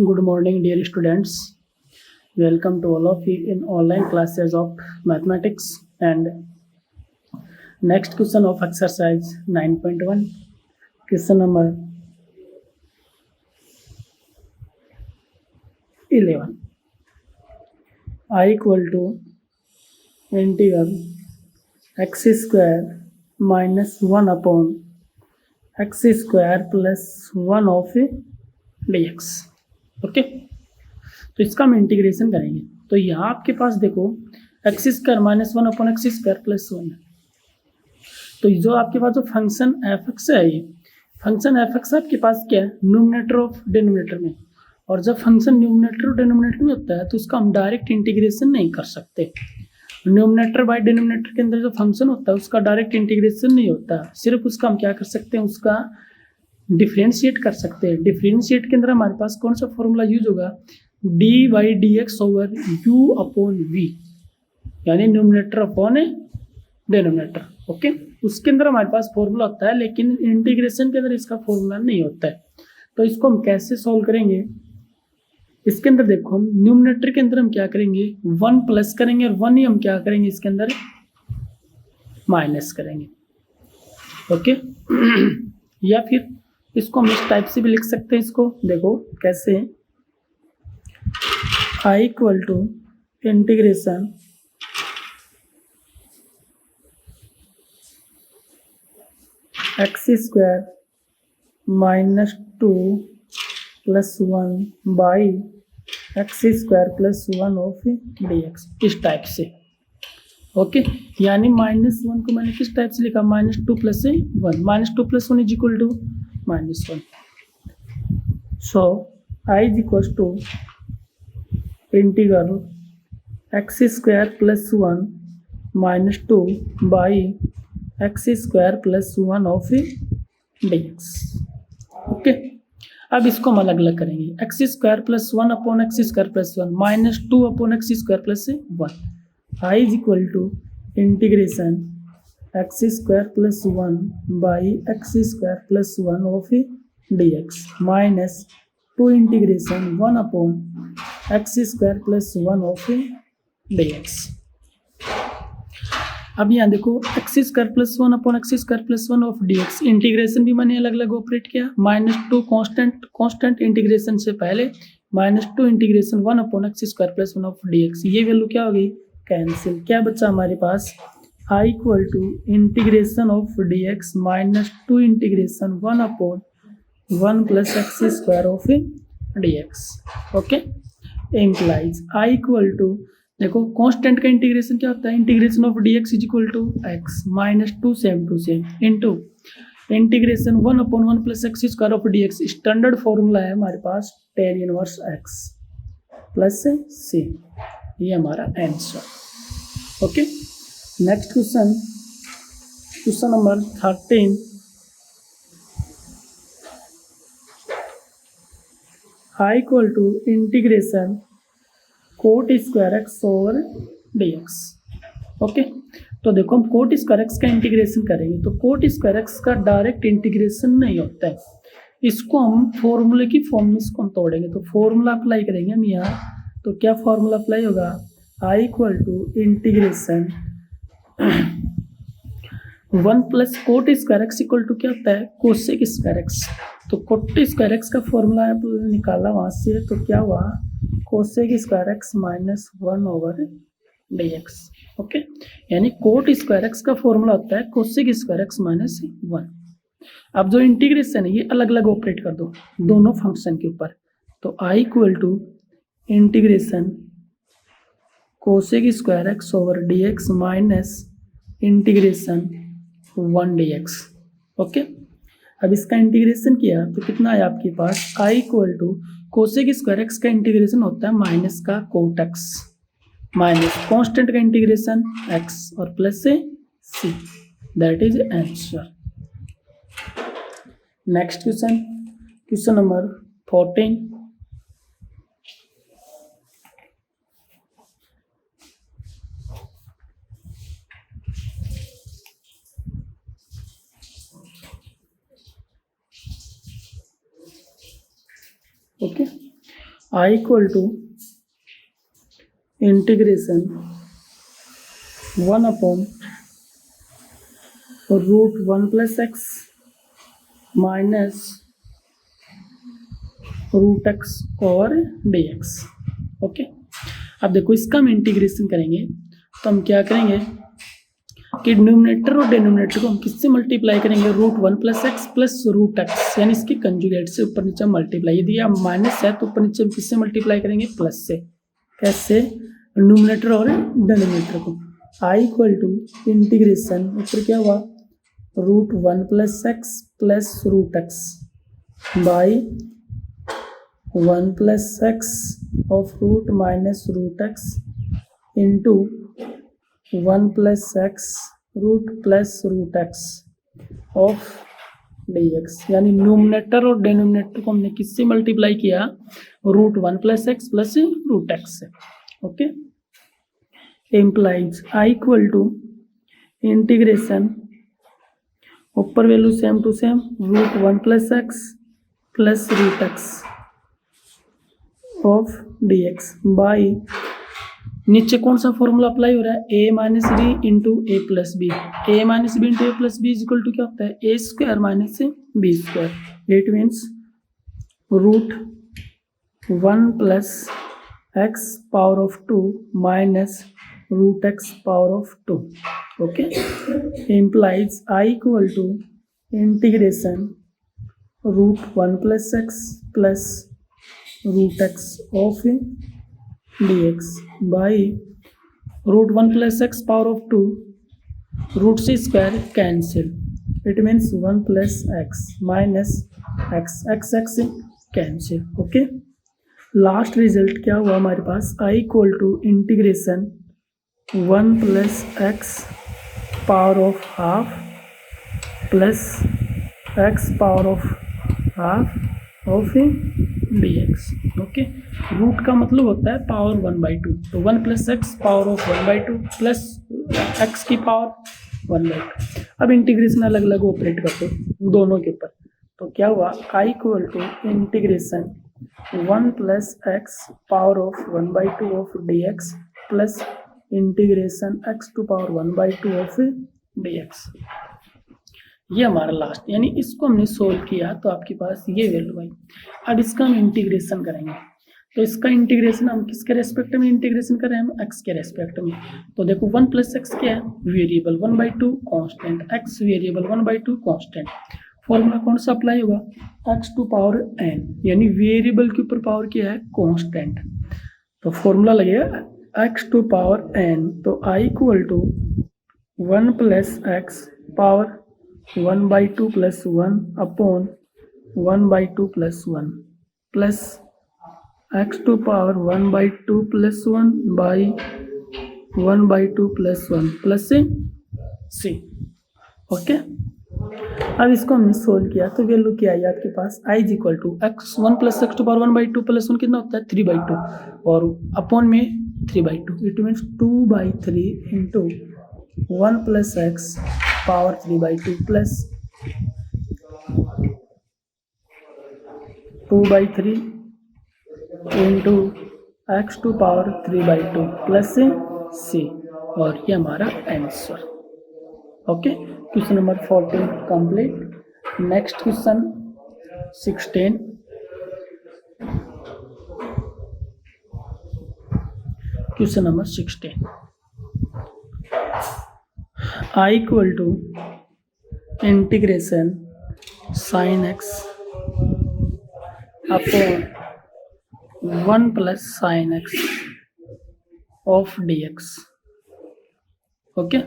Good morning, dear students. Welcome to all of you in online classes of mathematics. And next question of exercise 9.1. Question number 11. I equal to integral x square minus 1 upon x square plus 1 of dx. Okay, तो इसका हम integration करेंगे। तो यहाँ आपके पास देखो x square minus 1 upon x square plus 1 है। तो जो आपके पास जो फंक्शन एफ एक्स है, ये फंक्शन एफ एक्स आपके पास क्या है, न्यूमरेटर ऑफ डिनोमिनेटर में। और जब फंक्शन न्यूमरेटर और डिनोमिनेटर में होता है तो उसका हम डायरेक्ट इंटीग्रेशन नहीं कर सकते। न्यूमरेटर बाय डिनोमिनेटर के अंदर जो फंक्शन होता है उसका डायरेक्ट इंटीग्रेशन नहीं होता, सिर्फ उसका हम क्या कर सकते हैं, उसका डिफ्रेंशिएट कर सकते हैं। डिफ्रेंशिएट के अंदर हमारे पास कौन सा फॉर्मूला यूज होगा, d by d x over u upon v, यानी न्यूमरेटर अपॉन डिनोमिनेटर। ओके, उसके अंदर हमारे पास फॉर्मूला होता है, लेकिन इंटीग्रेशन के अंदर इसका फॉर्मूला नहीं होता है। तो इसको हम कैसे सॉल्व करेंगे, इसके अंदर देखो हम न्यूमरेटर के अंदर हम क्या करेंगे, 1 प्लस करेंगे और 1 ही हम क्या करेंगे इसके अंदर माइनस करेंगे। ओके या फिर इसको हम इस टाइप से भी लिख सकते हैं। इसको देखो कैसे, I equal to integration x square minus 2 plus 1 by x square plus 1 of d x, इस टाइप से। ओके, यानी -1 को मैंने किस टाइप से लिखा, -2 plus 1, -2 plus 1 is equal to -1। So I is equal to integral x square plus 1 -2 by x square plus 1 of d x. Okay, अब इसको हम अलग अलग करेंगे, x square plus 1 upon x square plus 1 -2 upon x square plus 1। I is equal to integration x square plus 1 by x square plus 1 of d x minus 2 integration 1 upon x square plus 1 of d x. अब यहाँ देखो x square plus 1 upon x square plus 1 of d x, integration भी मैंने अलग अलग operate किया। -2 constant integration से पहले, -2 integration 1 upon x square plus 1 of d x, ये वैल्यू क्या हो गई, कैंसिल। क्या बचा हमारे पास, I equal to integration of d x -2 integration 1 upon 1 plus x square of d x. Okay, implies I equal to, देखो कांस्टेंट का इंटीग्रेशन क्या होता है, integration of d x is equal to x -2 same to same into integration 1 upon 1 plus x square of d x. Standard formula है हमारे पास tan inverse x plus c, ये हमारा answer. Okay, next question, question number 13। I equal to integration cot square x over d x. Okay, तो देखो हम cot square x का integration करेंगे, तो कोट स्क्वायर एक्स का डायरेक्ट इंटीग्रेशन नहीं होता है, इसको हम फॉर्मूले की फॉर्म में इसको हम तोड़ेंगे। तो फॉर्मूला अप्लाई करेंगे हम यहाँ, तो क्या फॉर्मूला अप्लाई होगा, I equal to integration 1 plus cot square x equal to क्या होता है, कोसेक स्क्वायर एक्स। तो कोट स्क्वायर एक्स का फॉर्मूला निकाला वहाँ से, तो क्या हुआ, cosec square x -1 over d x. Okay, यानी कोट स्क्वायर एक्स का फॉर्मूला होता है कोसेक स्क्वायर एक्स -1। अब जो इंटीग्रेशन है ये अलग अलग ऑपरेट कर दो दोनों फंक्शन के ऊपर। तो I equal to integration cosec square x over d x minus integration 1 d x. Okay, अब इसका इंटीग्रेशन किया तो कितना है आपके पास, I equal to cosec square x का इंटीग्रेशन होता है माइनस का कोट एक्स माइनस कांस्टेंट का इंटीग्रेशन एक्स और प्लस से c, that is answer. Next question, question number 14। Okay, I equal to integration 1 upon √1 plus x minus √x over dx। Okay, अब देखो इसका हम इंटीग्रेशन करेंगे तो हम क्या करेंगे कि न्यूमरेटर और डिनोमिनेटर को हम किससे मल्टीप्लाई करेंगे, √1 प्लस एक्स प्लस √x, यानी इसके कंजुगेट से ऊपर नीचे मल्टीप्लाई। यदि यह माइनस है तो ऊपर नीचे हम किससे मल्टीप्लाई करेंगे, प्लस से। कैसे, न्यूमरेटर और डिनोमिनेटर को। आई इक्वल टू इंटीग्रेशन, ऊपर क्या हुआ √1 plus x plus √x by 1 plus x of root minus √x into 1 plus x root plus √x of dx, यानी न्यूमरेटर और डिनोमिनेटर को हमने किससे मल्टीप्लाई किया, √1 प्लस एक्स प्लस √x से। Okay, implies I equal to integration, ऊपर value same to same √1 plus x plus √x of dx by, नीचे कौन सा फॉर्मूला अप्लाई हो रहा है, a minus b into a plus b. A minus b into a plus b is equal to क्या होता है, a square minus b square. It means √1 plus x power of 2 minus √x power of 2। Okay, implies I equal to integration √1 plus x plus √x of dx by √1 plus x power of 2, root से square cancel, it means 1 plus x minus x, x x cancel. Okay, last result क्या हुआ हमारे पास, I equal to integration 1 plus x power of half plus x power of half of dx। Okay, root का मतलब होता है power 1/2, तो 1 plus x power of 1/2 plus x की पावर 1/2। अब इंटीग्रेशन अलग अलग ऑपरेट करते हैं दोनों के ऊपर, तो क्या हुआ, I equal to integration 1 plus x power of 1/2 of dx plus integration x to power 1/2 of dx। ये हमारा लास्ट, यानी इसको हमने सोल्व किया तो आपके पास ये वैल्यू आई। अब इसका हम इंटीग्रेशन करेंगे, तो इसका इंटीग्रेशन हम किसके रेस्पेक्ट में इंटीग्रेशन कर रहे हैं, हम एक्स के रेस्पेक्ट में। तो देखो 1 प्लस एक्स क्या है, variable 1/2 constant, x variable 1/2 constant. Formula कौन सा अप्लाई होगा, एक्स टू पावर n, यानी वेरिएबल के ऊपर पावर क्या है, कांस्टेंट, तो फॉर्मूला लगेगा एक्स टू पावर n। तो I equal to 1 plus x power 1/2 plus 1 upon 1/2 plus 1 plus x to power 1/2 plus 1 by 1/2 plus 1 plus c। Okay, अब इसको हमने सोल्व किया तो वैल्यू क्या आई आपके पास, I is equal to x 1 plus x to power 1/2 plus 1 कितना होता है 3/2 और अपॉन में 3/2, it means 2/3 into 1 plus x power 3/2 plus 2/3 into x to power 3/2 plus c, और ये हमारा answer. Okay, question number 14 complete. Next question 16, question number 16, I equal to integration sine x upon 1 plus sine x of dx। Okay,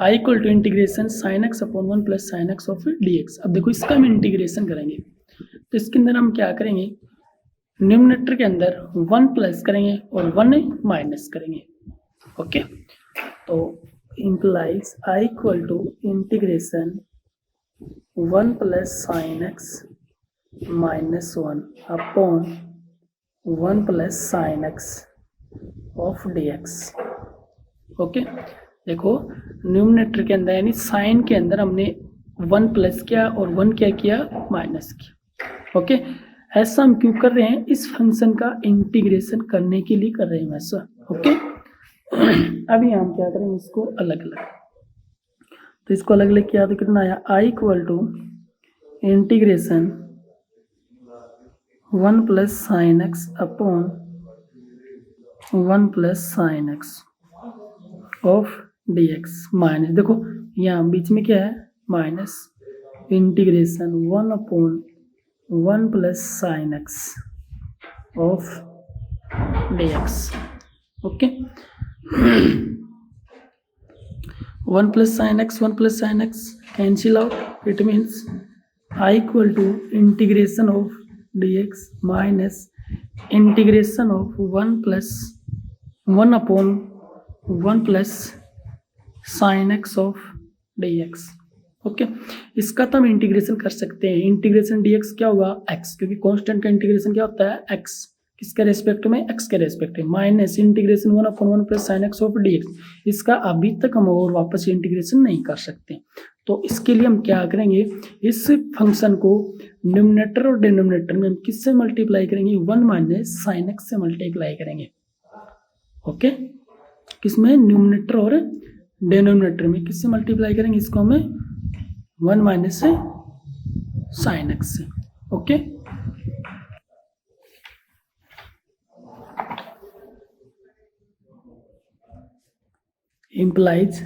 I equal to integration sine x upon 1 plus sine x of dx। अब देखो इसका हम integration करेंगे तो इसके अंदर हम क्या करेंगे, न्यूमरेटर के अंदर 1 प्लस करेंगे और 1 माइनस करेंगे। ओके, तो implies I equal to integration 1 plus sin x minus 1 upon 1 plus sin x of dx। Okay, देखो न्यूमरेटर के अंदर यानी साइन के अंदर हमने 1 प्लस किया और 1 क्या किया, माइनस किया। ओके, ऐसा हम क्यों कर रहे हैं? इस फंक्शन का इंटीग्रेशन करने के लिए कर रहे हैं ऐसा। ओके, अभी हम क्या करेंगे, इसको अलग अलग, तो इसको अलग अलग किया तो कितना आया, I equal to integration 1 plus sine x upon 1 plus sine x of d x minus, देखो यहाँ बीच में क्या है, minus integration 1 upon 1 plus sine x of d x. Okay, 1 plus sine x cancel out, it means I equal to integration of d x minus integration of 1 upon 1 plus sine x of d x. Okay, इसका तो हम integration कर सकते हैं, integration d x क्या होगा, x, क्योंकि constant का इंटीग्रेशन क्या होता है, एक्स, किसके रेस्पेक्ट में, एक्स के रेस्पेक्ट में, minus integration 1 upon 1 plus sine x of d x. इसका अभी तक हम और वापस इंटीग्रेशन नहीं कर सकते, तो इसके लिए हम क्या करेंगे, इस फंक्शन को न्यूमरेटर और डिनोमिनेटर में हम किससे मल्टीप्लाई करेंगे, 1 माइनस साइन एक्स से मल्टीप्लाई करेंगे। ओके, किसमें, न्यूमरेटर और डिनोमिनेटर में किससे मल्टीप्लाई करेंगे, इसको हमें 1 माइनस से साइन एक्स से। Okay, implies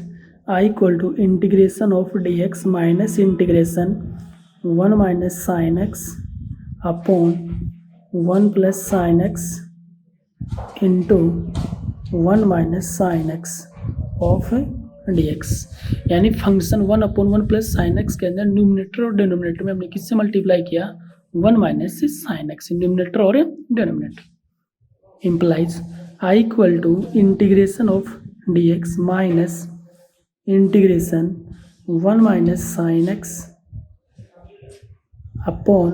I equal to integration of dx minus integration 1 minus sin x upon 1 plus sin x into 1 minus sin x of dx। यानी function 1 upon 1 plus sine x के अंदर numerator और denominator में हमने किससे multiply किया, 1 minus sine x, numerator और denominator. Implies I equal to integration of dx minus integration 1 minus sine x upon,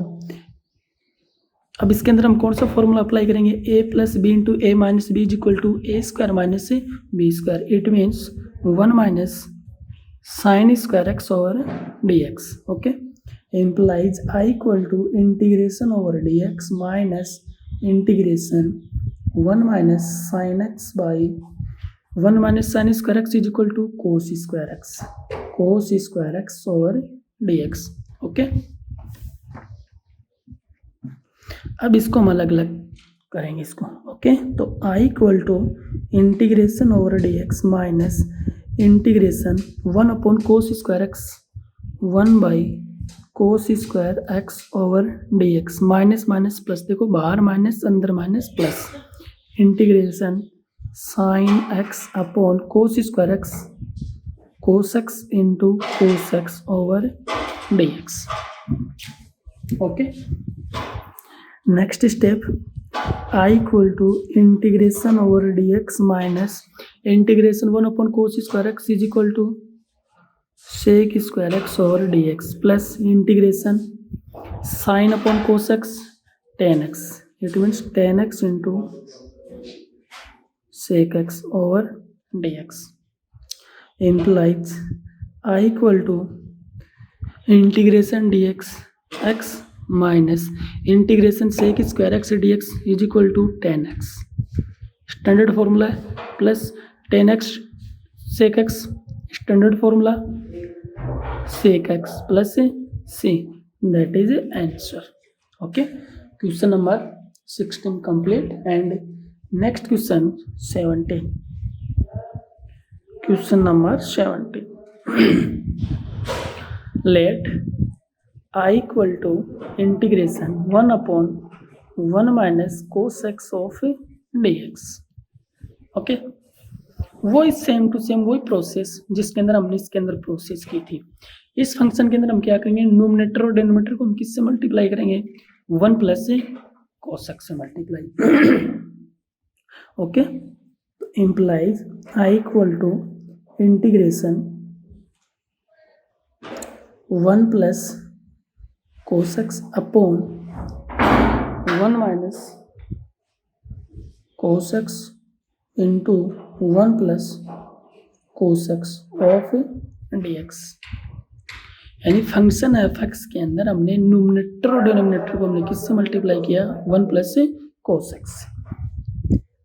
अब इसके अंदर हम कौन सा फॉर्मूला अप्लाई करेंगे, a plus b into a minus b is equal to a square minus b square, it means 1 minus sine square x over d x. Okay, implies I equal to integration over d x minus integration 1 minus sine x by 1 minus sine square x is equal to cos square x over d x. Okay, अब इसको हम अलग अलग करेंगे इसको। Okay, तो I equal to integration over d x minus integration 1 upon cos square x 1 by cos square x over d x, minus minus plus, देखो बाहर माइनस अंदर minus plus, integration sine x upon cos square x cos x into cos x over d x. Okay, next step, I equal to integration over d x minus integration 1 upon cos square x is equal to sec square x over d x plus integration sine upon cos x tan x, it means tan x into sec x over d x. Implies I equal to integration d x minus integration sec square x d x is equal to tan x, standard formula है, plus tan x sec x, standard formula sec x plus c, that is answer. Okay, question number 16 complete and next question 17, question number 17, let I equal to integration 1 upon 1 minus cos x of dx। Okay, वो same to same वही process जिसके अंदर हमने इसके अंदर process की थी। इस फंक्शन के अंदर हम क्या करेंगे, न्यूमरेटर और डिनोमिनेटर को हम किससे मल्टीप्लाई करेंगे, 1 प्लस cos x से multiply. Okay, implies I equal to integration 1 plus cos x upon 1 minus cos x into 1 plus cos x of dx। यानी फंक्शन एफ एक्स के अंदर हमने न्यूमरेटर और डिनोमिनेटर को हमने किससे मल्टीप्लाई किया, 1 plus cos x.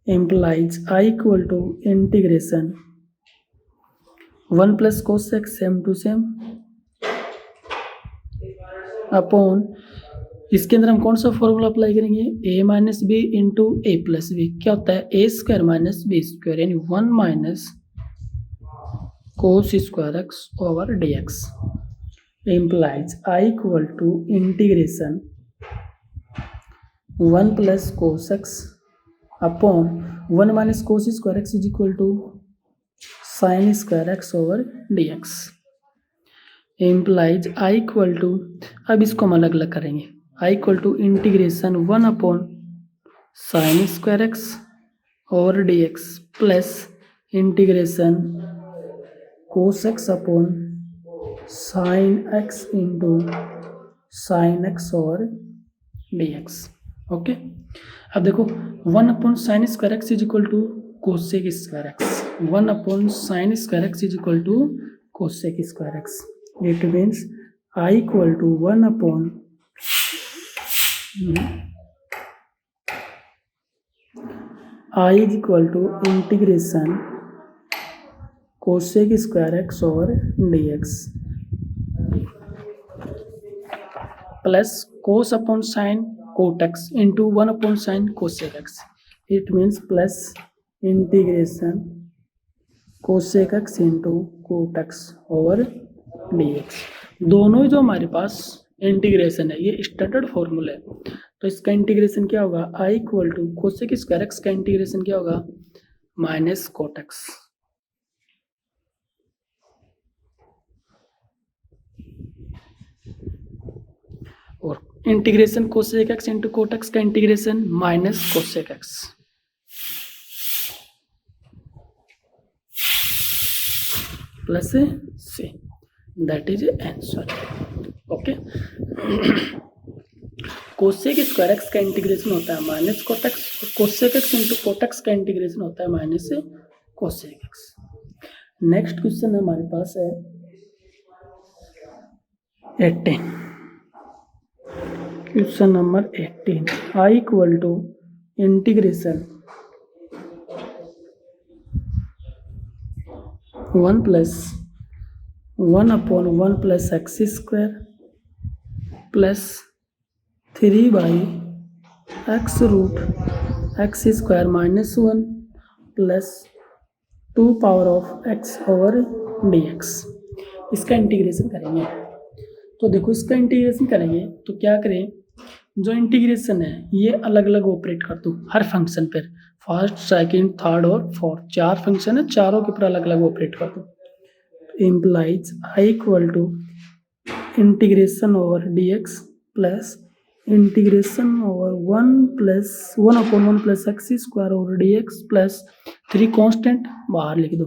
Implies I equal to integration 1 plus cos x same to same upon, इसके अंदर हम कौन सा फॉर्मूला अप्लाई करेंगे, a minus b into a plus b, क्या होता है a square minus b square, यानी 1 minus cos square x over d x. Implies I equal to integration 1 plus cos x upon 1 minus cos square x is equal to sign square x over d x. Implies I equal to, अब इसको हम अलग अलग करेंगे, I equal to integration 1 upon sine square x over d x plus integration cos x upon sine x into sine x over d x. Okay, अब देखो 1 upon sine square x is equal to cosec square x, 1 upon sine square x is equal to cosec square x. It means I equal to 1 upon I is equal to integration cosec square x over d x plus cos upon sine cot x into 1 upon sine cosec x. It means plus integration cosec x into cot x over d x. दोनों ही जो हमारे पास integration है ये standard formula है, तो इसका integration क्या होगा, I equal to cosec square x का इंटीग्रेशन क्या होगा, माइनस कोट एक्स और integration cosec x into cot x का integration minus cosec x plus c, that is answer. Okay, cosec square x का इंटीग्रेशन होता है माइनस कोट एक्स और cosec x into cot x का integration होता है minus cosec x. Next question हमारे पास है 18, question number 18, I equal to integration 1 plus 1 upon 1 plus x square plus 3 by x root x square minus 1 plus 2 power of x over d x. इसका integration करेंगे, तो देखो इसका integration करेंगे तो क्या करें, जो इंटीग्रेशन है ये अलग अलग ऑपरेट कर दो हर फंक्शन पर, फर्स्ट सेकंड थर्ड और फोर्थ, 4 फंक्शन है, चारों के ऊपर अलग अलग ऑपरेट कर दो। Implies I equal to integration over d x plus integration over 1 plus 1 upon 1 plus x square over d x plus 3 constant बाहर लिख दो,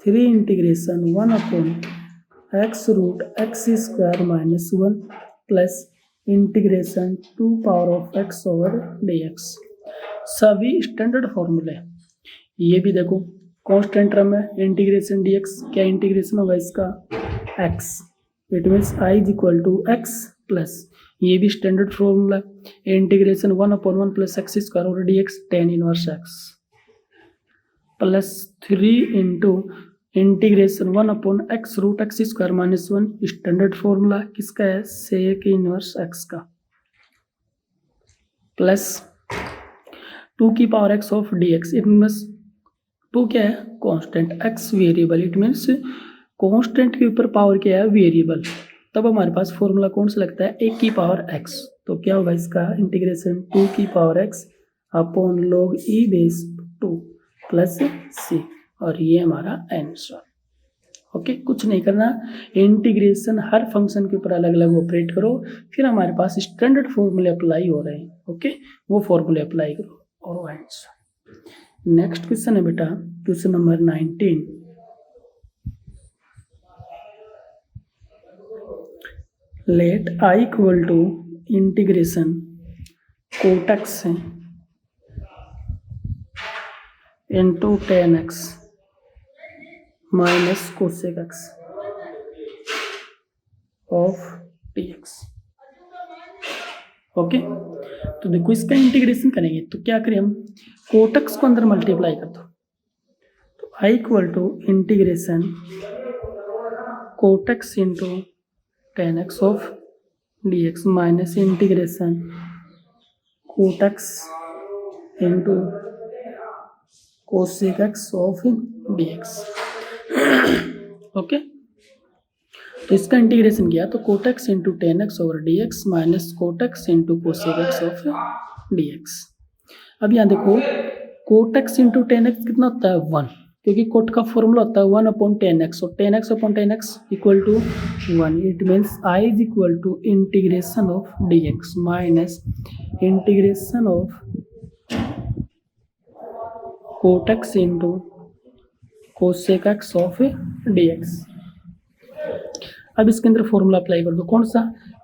3 integration 1 upon x root x square minus 1 plus integration 2 power of x over d x. सभी standard फॉर्मूले, ये भी देखो constant term है integration d x, क्या इंटीग्रेशन होगा इसका x, it means I is equal to x plus, ये भी स्टैंडर्ड फॉर्मूला है integration 1 upon 1 plus x square over d x tan inverse x plus 3 into integration 1 upon x root x square minus 1, standard formula किसका है, sec inverse x का, plus 2 की power x of d x. It means 2 क्या है, constant, x variable, it means constant के ऊपर power क्या है, वेरिएबल। तब हमारे पास फॉर्मूला कौन सा लगता है, 1 की पावर एक्स, तो क्या होगा इसका इंटीग्रेशन 2 की power x upon log e base 2 plus c, और ये हमारा आंसर। ओके, कुछ नहीं करना, इंटीग्रेशन हर फंक्शन के ऊपर अलग अलग ऑपरेट करो, फिर हमारे पास स्टैंडर्ड फॉर्मूले अप्लाई हो रहे हैं। ओके, वो फॉर्मूले अप्लाई करो और वो आंसर। नेक्स्ट क्वेश्चन है बेटा question number 19, let I equal to integration cot x into 10x minus cosec x of dx। Okay, तो देखो इसका इंटीग्रेशन करेंगे तो क्या करें हम, कोटक्स को अंदर मल्टीप्लाई कर दो, तो I equal to integration cot x into ten x of d x minus integration cot x into cosec x of d x. Okay, तो इसका इंटीग्रेशन किया तो cot x into ten x over d x minus cot x into cosec x of d x. अब यहाँ देखो कोटक्स into ten x कितना होता है 1, क्योंकि कोट का फॉर्मूला होता है 1/10x और 10x/10x equal to 1। It means I is equal to integration of d x minus integration of cot x into cosec x of d x. अब इसके अंदर फॉर्मूला अप्लाई कर दो,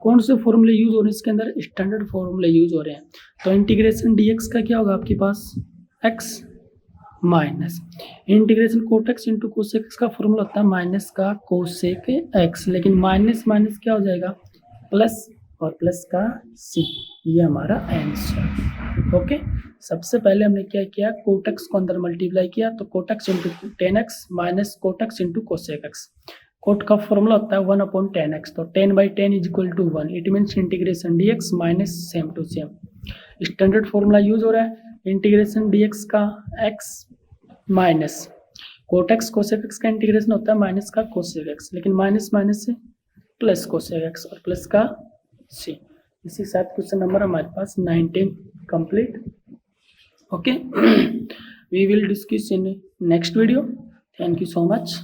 कौन से फॉर्मूले यूज हो रहे हैं इसके अंदर, स्टैंडर्ड फॉर्मूले यूज हो रहे हैं। तो इंटीग्रेशन डीएक्स का क्या होगा आपके पास x minus integration cot x into cosec x का फॉर्मूला होता है माइनस का कोसेक एक्स, लेकिन माइनस माइनस क्या हो जाएगा प्लस और प्लस का c, ये हमारा आंसर। ओके, सबसे पहले हमने क्या किया, कोटेक्स को अंदर मल्टीप्लाई किया तो cot x into ten x minus cot x into cosec x. Cot का फॉर्मूला होता है 1/10x, तो 10/10 is equal to 1। It means integration dx minus same to same standard formula use हो रहा है। इंटीग्रेशन dx का x minus cot x cosec x का integration होता है माइनस का कोसेक एक्स, लेकिन माइनस माइनस से प्लस कोसेक एक्स और प्लस का c। इसी साथ क्वेश्चन नंबर हमारे पास 19 complete. Okay, we will discuss in next video. Thank you so much.